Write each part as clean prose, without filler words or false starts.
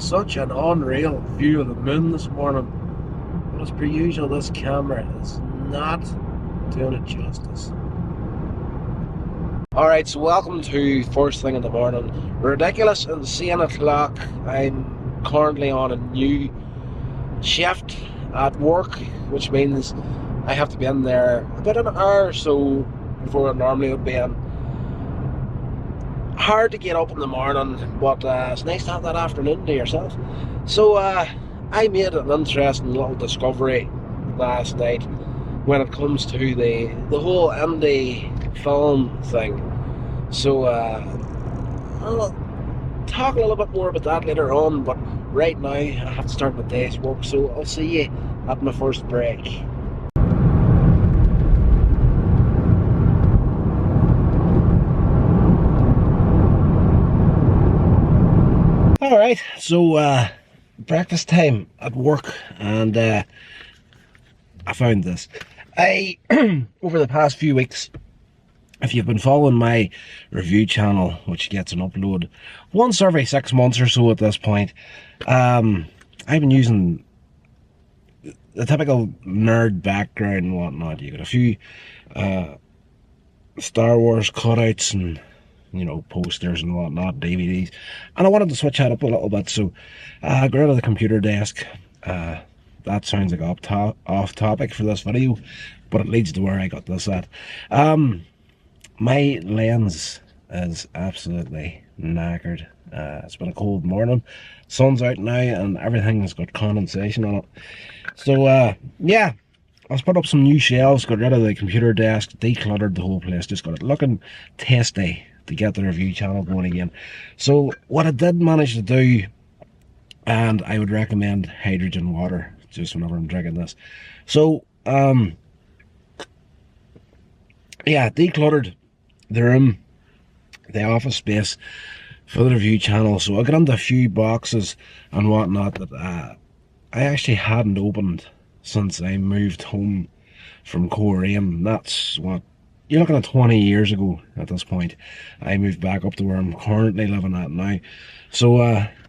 such an unreal view of the moon this morning. But as per usual, this camera is not doing it justice. Alright, so welcome to first thing in the morning. Ridiculous insane o'clock. I'm currently on a new shift at work, which means I have to be in there about an hour or so before I normally would be in. Hard to get up in the morning, but it's nice to have that afternoon to yourself. So I made an interesting little discovery last night when it comes to the whole indie film thing. So I'll talk a little bit more about that later on, but right now I have to start my day's work, so I'll see you at my first break. Alright, so breakfast time at work, and I found this. Over the past few weeks, if you've been following my review channel, which gets an upload once every 6 months or so at this point, I've been using the typical nerd background and whatnot. You got a few Star Wars cutouts and, you know, posters and whatnot, DVDs, and I wanted to switch that up a little bit, so I got rid of the computer desk. That sounds like off topic for this video, but it leads to where I got this at. My lens is absolutely knackered. It's been a cold morning, sun's out now, and everything's got condensation on it. So yeah, I've put up some new shelves, got rid of the computer desk, decluttered the whole place, just got it looking tasty to get the review channel going again. So what I did manage to do, and I would recommend hydrogen water just whenever I'm drinking this. So yeah, decluttered the room, the office space for the review channel. So I got into a few boxes and whatnot that I actually hadn't opened since I moved home from Korean. That's what you're looking at, 20 years ago at this point. I moved back up to where I'm currently living at now. So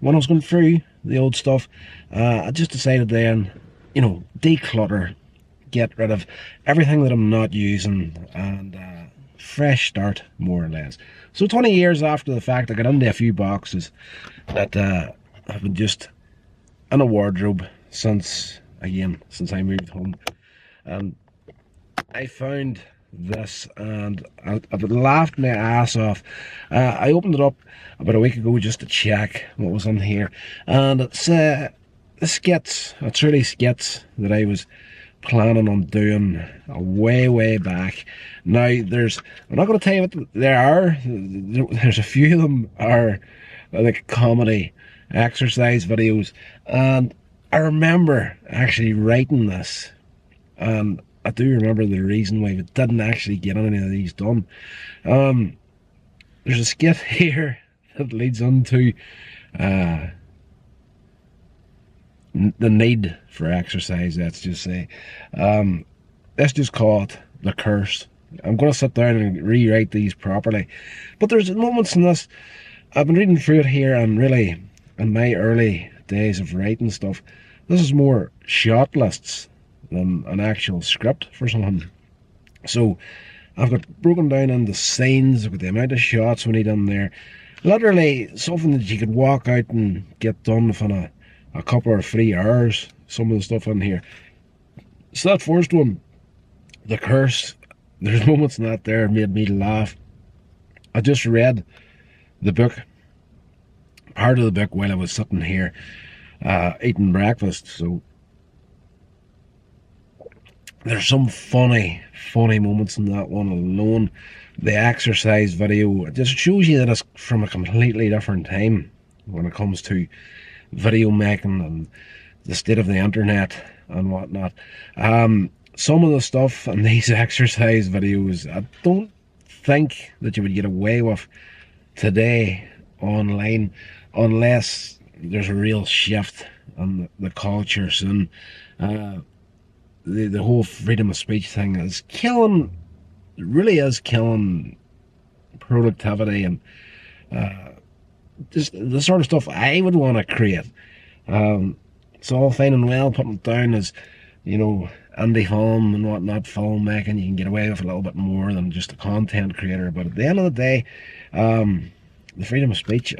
when I was going through the old stuff, I just decided then, you know, declutter, get rid of everything that I'm not using, and fresh start, more or less. So 20 years after the fact, I got into a few boxes that have been just in a wardrobe since I moved home. And I found this, and I've laughed my ass off. I opened it up about a week ago just to check what was in here, and it's the skits. It's really skits that I was planning on doing way back. Now I'm not going to tell you what there are. There's a few of them are like comedy exercise videos, and I remember actually writing this, and I do remember the reason why we didn't actually get any of these done. There's a skit here that leads into the need for exercise, let's just say. Let's just call it the curse. I'm going to sit down and rewrite these properly. But there's moments in this, I've been reading through it here, and really, in my early days of writing stuff, this is more shot lists than an actual script for something. So I've got broken down into scenes with the amount of shots we need in there. Literally something that you could walk out and get done within a couple or 3 hours, some of the stuff in here. So that first one, the curse, there's moments in that there made me laugh. I just read the book, part of the book, while I was sitting here eating breakfast. So there's some funny moments in that one alone. The exercise video, it just shows you that it's from a completely different time when it comes to video making and the state of the internet and whatnot. Some of the stuff in these exercise videos, I don't think that you would get away with today online unless there's a real shift in the culture soon. The whole freedom of speech thing is killing, really is killing productivity and just the sort of stuff I would want to create. It's all fine and well putting it down as, you know, indie film and whatnot, filmmaking. You can get away with a little bit more than just a content creator. But at the end of the day, the freedom of speech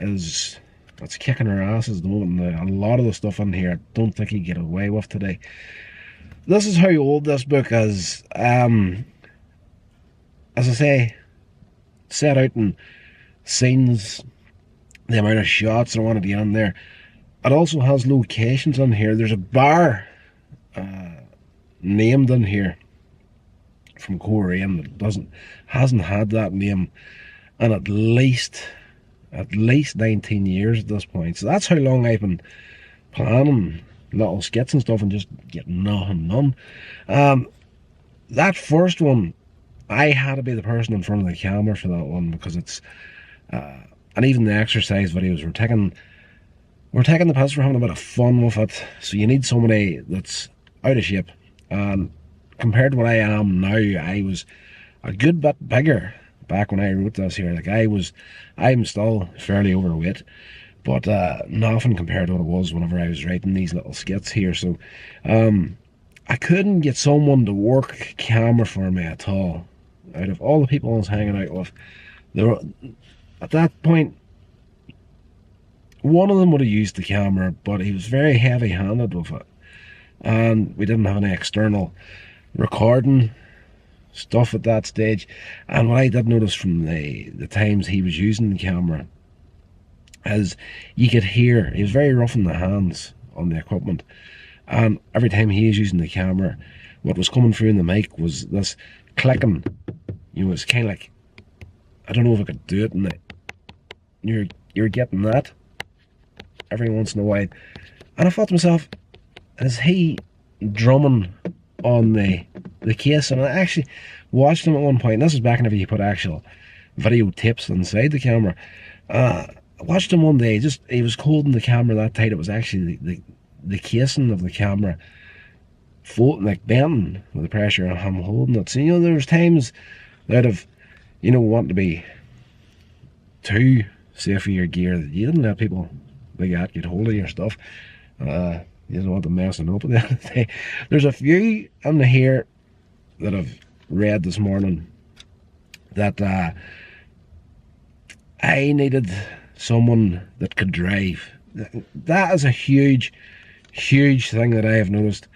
it's kicking our asses at the moment. And a lot of the stuff in here I don't think you get away with today. This is how old this book is. As I say, set out in scenes, the amount of shots I wanted to get in there. It also has locations on here. There's a bar named in here from Korean that hasn't had that name in at least 19 years at this point. So that's how long I've been planning little skits and stuff and just getting nothing done. That first one, I had to be the person in front of the camera for that one, because it's and even the exercise videos, we're taking the piss, we're having a bit of fun with it. So you need somebody that's out of shape. And compared to what I am now, I was a good bit bigger back when I wrote this here. Like I'm still fairly overweight, but nothing compared to what it was whenever I was writing these little skits here. So I couldn't get someone to work camera for me at all. Out of all the people I was hanging out with, at that point, one of them would have used the camera, but he was very heavy-handed with it. And we didn't have any external recording stuff at that stage. And what I did notice from the times he was using the camera is you could hear he was very rough in the hands on the equipment, and every time he was using the camera, what was coming through in the mic was this clicking. You know, it's kind of like, I don't know if I could do it, and you're getting that every once in a while. And I thought to myself, is he drumming on the case? And I actually watched him at one point, and this is back whenever you put actual video tapes inside the camera. I watched him one day, he was holding the camera that tight, it was actually the casing of the camera floating, like bending with the pressure of him holding it. So, you know, there was times that of, you know, wanting to be too safe for your gear, that you didn't let people like that get hold of your stuff. You didn't want them messing up at the end of the day. There's a few in the here that I've read this morning that I needed someone that could drive. That is a huge thing that I have noticed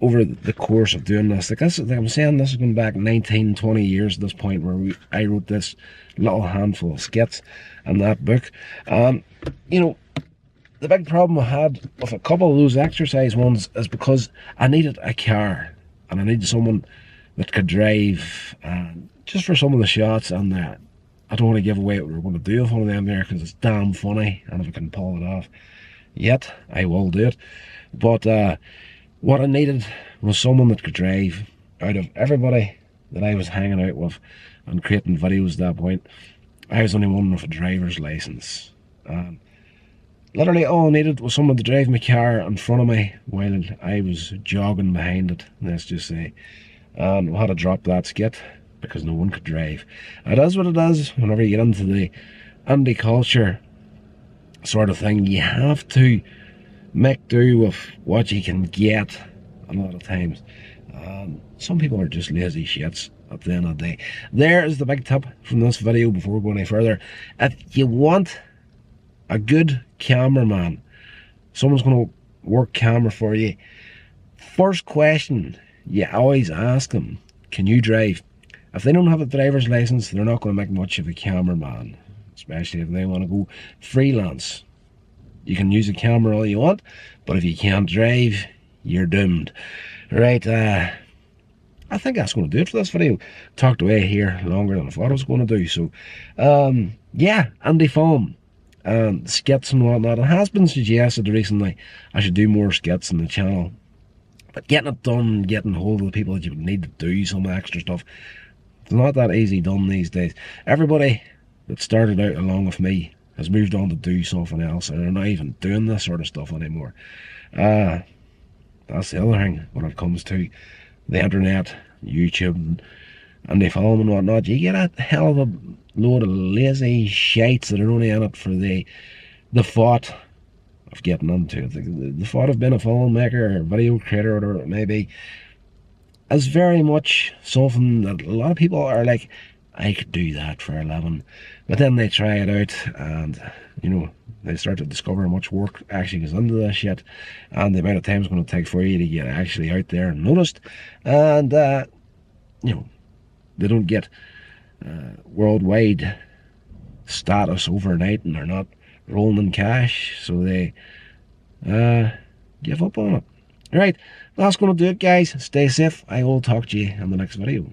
over the course of doing this. Like I'm saying, this is going back 19, 20 years at this point, where I wrote this little handful of skits in that book. You know, the big problem I had with a couple of those exercise ones is because I needed a car, and I needed someone that could drive, just for some of the shots. And I don't want to give away what we're going to do with one of them there, because it's damn funny, and if I can pull it off yet, I will do it. But what I needed was someone that could drive. Out of everybody that I was hanging out with and creating videos at that point, I was the only one with a driver's license. Literally all I needed was someone to drive my car in front of me while I was jogging behind it, let's just say. And we had to drop that skit because no one could drive. It is what it is. Whenever you get into the indie culture sort of thing, you have to make do with what you can get a lot of times. Some people are just lazy shits at the end of the day. There is the big tip from this video before we go any further. If you want a good cameraman, someone's going to work camera for you, first question you always ask them, can you drive? If they don't have a driver's license, they're not going to make much of a cameraman, especially if they want to go freelance. You can use a camera all you want, but if you can't drive, you're doomed. Right, I think that's going to do it for this video. Talked away here longer than I thought I was going to do. So, yeah, indie film and skits and whatnot. It has been suggested recently I should do more skits on the channel. But getting it done, getting hold of the people that you would need to do some extra stuff, it's not that easy done these days. Everybody that started out along with me has moved on to do something else, and they're not even doing this sort of stuff anymore. That's the other thing when it comes to the internet, YouTube, and they film and whatnot, you get a hell of a load of lazy shites that are only in it for the thought of getting into it. The thought of being a filmmaker or video creator, or whatever it may be, is very much something that a lot of people are like, I could do that for a living. But then they try it out and, you know, they start to discover how much work actually goes into this shit, and the amount of time it's going to take for you to get actually out there and noticed. And, you know, they don't get worldwide status overnight, and they're not rolling in cash, so they give up on it. Right, that's going to do it, guys. Stay safe. I will talk to you in the next video.